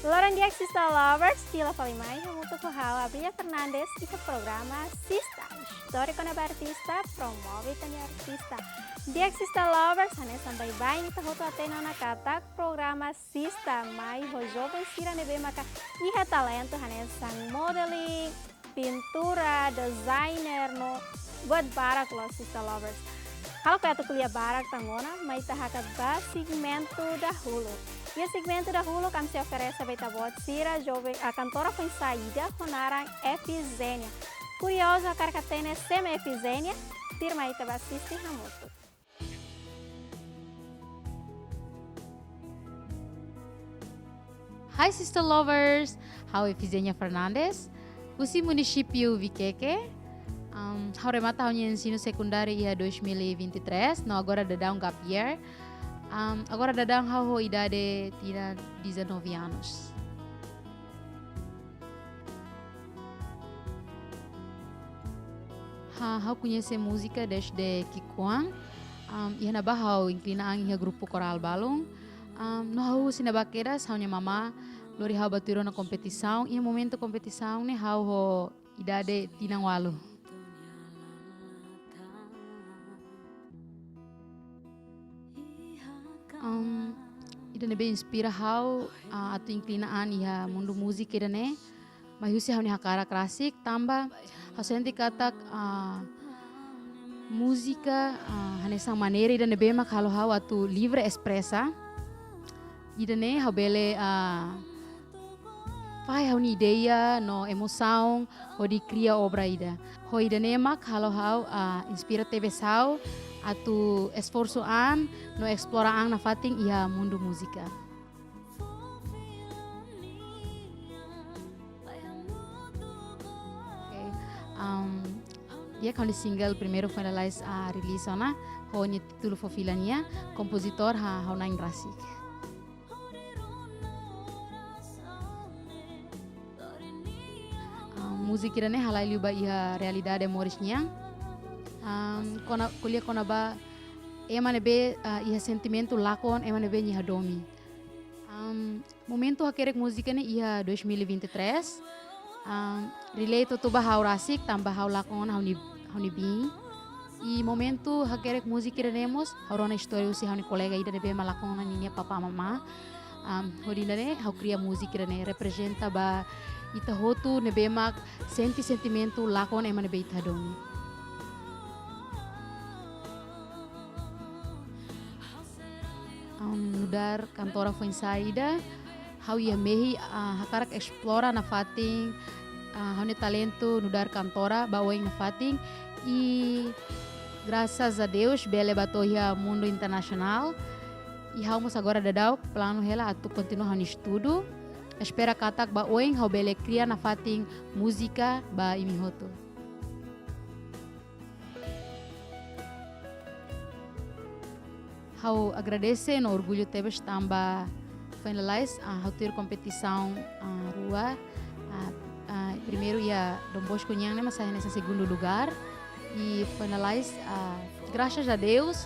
Loren di Exista Lovers, Tila Palimai, Hamutu Kuhawa, Bria Fernandes, e o programa Sista, Histórico na Artista, promove também artista. Di Exista Lovers, hane sampai bain tahutu ateno na kata programa Sista, mai ho jovem sira nebe maka iha talento hane sang modeling, pintura, designer no buat barak lo Sista Lovers. Kalau kaya tu kuliah barak tangona, mai tahakat ba segmento dahulu. E o segmento dahulu kami se oferece a Beita Bot Sira, a cantora foi saída, Ronarang Efizênia. Curiosa, a carcatena Sema Efizênia, firma Itabacista e Ramuto. Hi Sister Lovers, how Efizênia Fernandes, usi município Viqueque, remata ao ensino secundário ia 2023, no agora da um gap year. Agora dadang ho idade tinha 19 anos. Hau conhece música desde Kikuang. Ia na bahau inclinaan ia grupo coral balong. No hau sinabaqueras hau nya mama lori hau baturo na competição e momento competição ne hau ho idade tinang walu. Ida nebe inspira hau atu inclinaan ia mundo musik ida ne mahusi hau ni hakara klasik tamba hau senti katak música hanesang maneira ida nebe mak halo hau atu livre expressa ida ne hau bele fai hau ni ideia no emoção ho di cria obra ida ho ida ne mak halo hau inspira tebe sau atu esforço no explora na fating ia mundo música. Okay. Ia kau di single primeiro finalize release ona ho ni título fofilania compositor hau naing rasik. Música ne halai liuba ia realidade morisnya. Kuliah kona ba emane be iha sentimento lakon emane be iha domi. Momento hakerek música ne iha 2023. Relay to ba hau rasik tambah hau lakon hau ni bing. E momento hakerek música nemos hau rona história usi hau ni colega ida be malakon na ninia papa mama. Hodina ne hau cria música ne representa ba ita hotu ne be mak sentimento lakon emane be ita domi. Nudar cantora foi saída, hau ia mehi hakarak explora na fating, hau ne talento nudar cantora baweng na fating e graças a Deus bele batohia mundo internacional e hau mus agora dadau plano hela atu continua hau ni estudo, espera katak baweng hau bele cria na fating música ba imihoto. Hau agradece no orgulho tebes tamba finalize hau ter competição rua primeiro ia Dom Bosco Nhang né mas nessa segundo lugar e finalize graças a Deus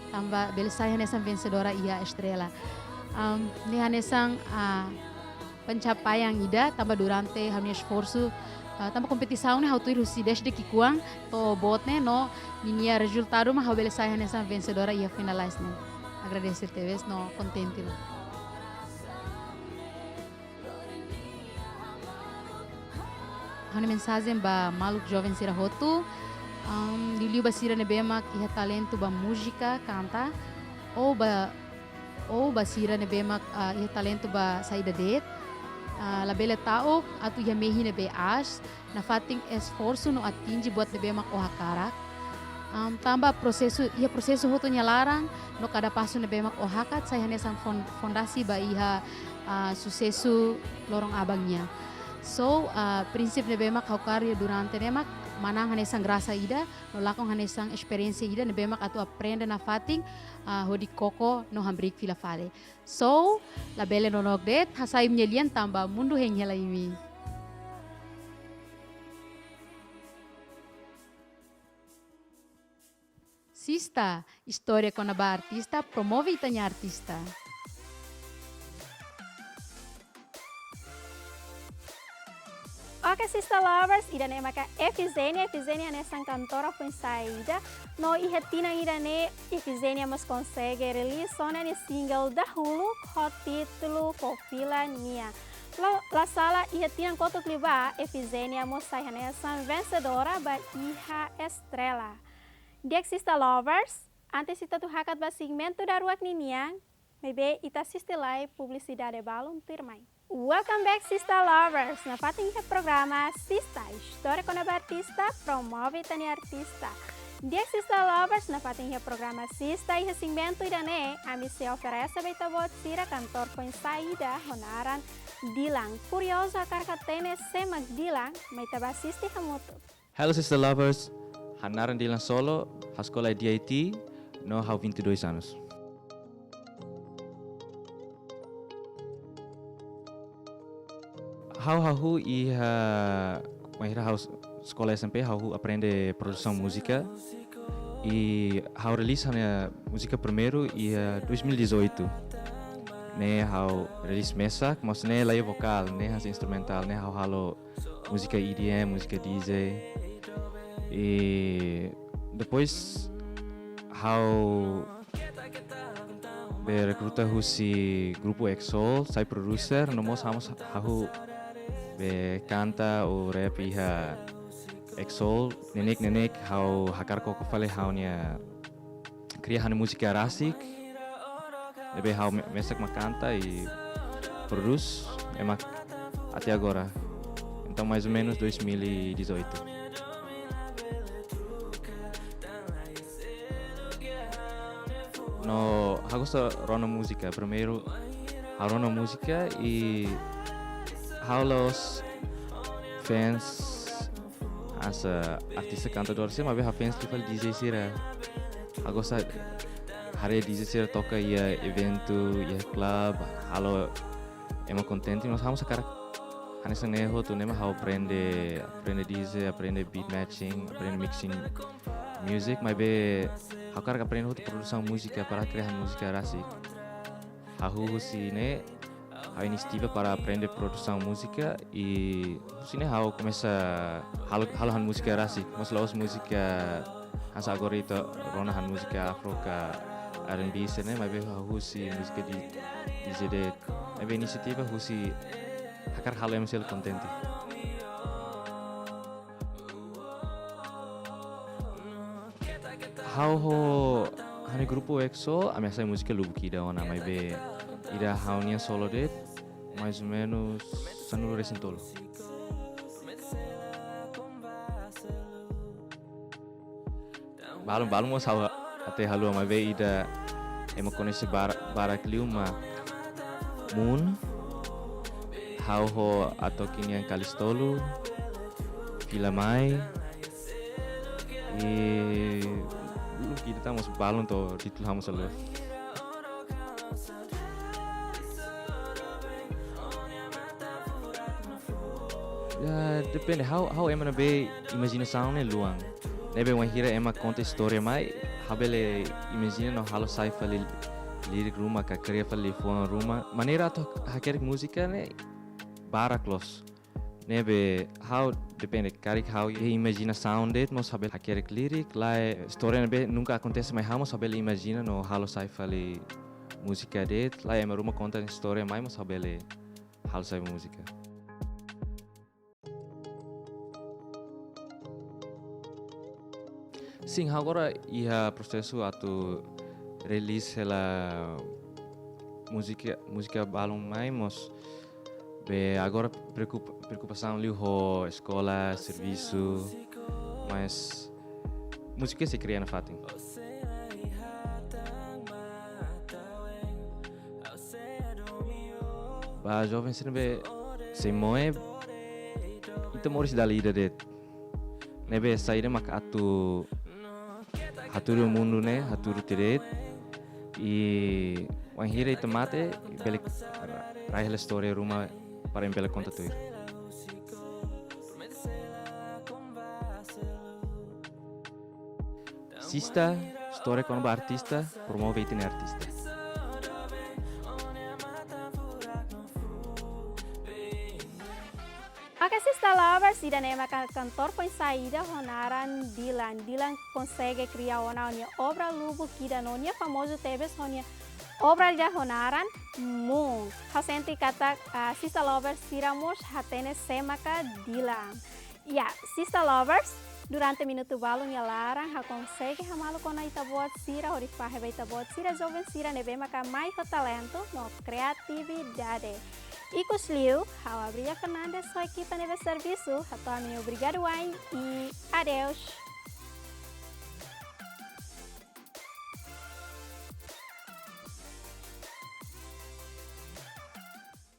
tamba bele saya nessa vencedora ia estrela ne nessa pencapaian ida tamba durante hau esforço tamba competição né hau ter rusi desde Kikuang to bot né no ninia resultado mas hau bele saya nessa vencedora ia finalize né agradecer teves no contente lah. Hau mensagem ba maluk jovem sira hotu diliu basira ne bemak iha talento ba música canta ou ba sira ne bemak iha talento ba saída det la bele tao atu iha mehi ne be as na fating esforço no atingi buat ne bemak o hakarak tambah prosesu hoto larang no kada pasu ne bemak o hakat saya nesan fondasi ba iha sucesso lorong abangnya. So prinsip ne bemak hau karya durante nemak manang hanesang grasa ida no lakong hanesang experiência ida ne bemak atu aprende na fating hodi koko no hambrik fila fale. So la bele no nogdet hasai mnyelian tamba mundu heng hela imi. Sista, história com a artista, promove itanya artista. Ok, Sista Lovers, irane maka Efizenia nessa cantora foi saída. No ihetina irane Efizenia mas consegue release sona ni single dahulu com título Kopila Nia. La sala ihetina koto kliba Efizenia mas sai nessa vencedora ba Iha Estrela. Diak Sista Lovers, antes kita tu hakat ba segmento da ruak niniang, maybe ita assiste live publicidade balon termai. Welcome back, Sista Lovers! Na pating programa Sista, História com a Artista, promove tani artista. Dia Sista Lovers, na pating programa Sista e recebimento irane, a se oferece a beitavot sira cantor com saída, honaran Dilang. Curioso a carcatene semak Dilang, meitaba assisti hamuto. Hello, Sister Lovers! Hanaran Dilang Solo, a escola DIT, no há 22 anos. How iha mahira how sekolah SMP how aprende produção música e how release hanya música primeiro iha 2018 né how release mesa mas né laia vocal né has instrumental né how halo música EDM música DJ e depois how recruta husi grupo EXO sai producer nomos hamos how be canta o rap iha EXO nenek how hakar ko fale how nya cria han música rasik be how mesak canta e produz emak até agora então mais ou menos 2018 no hagosta rona música primeiro rona música e how los fans as artista cantador se mas fans que fala DJ sira gosta hari DJ sira toca ia evento ia club halo emo contente nós vamos sacar hanesa neho tu nema how aprende DJ aprende beat matching aprende mixing music mas how cara aprende how produção música para criar música rasik how sine a iniciativa para aprender produção música e sini how começa halo música rasik mas laos música as agora itu rona han música afro ka R&B sene mas how si música di DJ mas iniciativa how si hakar halo yang sel contente how hani grupo EXO a minha música lubuki da ona mas ida haunia solo det mais ou menos sanu recentolo balum mo sawa até halu mas ida emo conhece barak liuma moon how ho atokinya kalistolo filamai e kita estamos balum to título hamos solo depende how emana be imaginação né luang nebe wan hira ema conta história mai habele imagina no halo sai fali lirik rumah ka cria fali fone rumah maneira to haker música né baraklos nebe how depende karik how imaginação det mos habel haker lirik lá história nebe nunca acontece mas hamos habele imagina no halo sai fali música det lá ema rumah conta história mai mos habele halo sai música. Sim, agora ia processo atau release ela música balão mais mas agora preocupação ali ho escola serviço mas música se cria na fatin ba jovem se moe itu moris dali det nebe saída mak atu haturu mundo né haturu teret e wan hira tomate bele raihla história rumah para embele conta tuir Sista história com artista promove itine artista Ok, Sista Lovers, Conhecida nema cantor com saída Ronaran Dylan. Dylan consegue criar uma obra lubo que da nonia famoso teve sonia obra de Ronaran Moon. Hasenti kata Sister Lovers siramos hatene semaka Dylan. Ya, Sister Lovers durante minuto balu nya larang consegue hamalu kona itabot sira orifah heba itabot sira jovem sira nebe maka mais o talento no criatividade. Icos Liu, Raul Brilha Fernandes, sua equipe neve serviço. Muito obrigado, e adeus.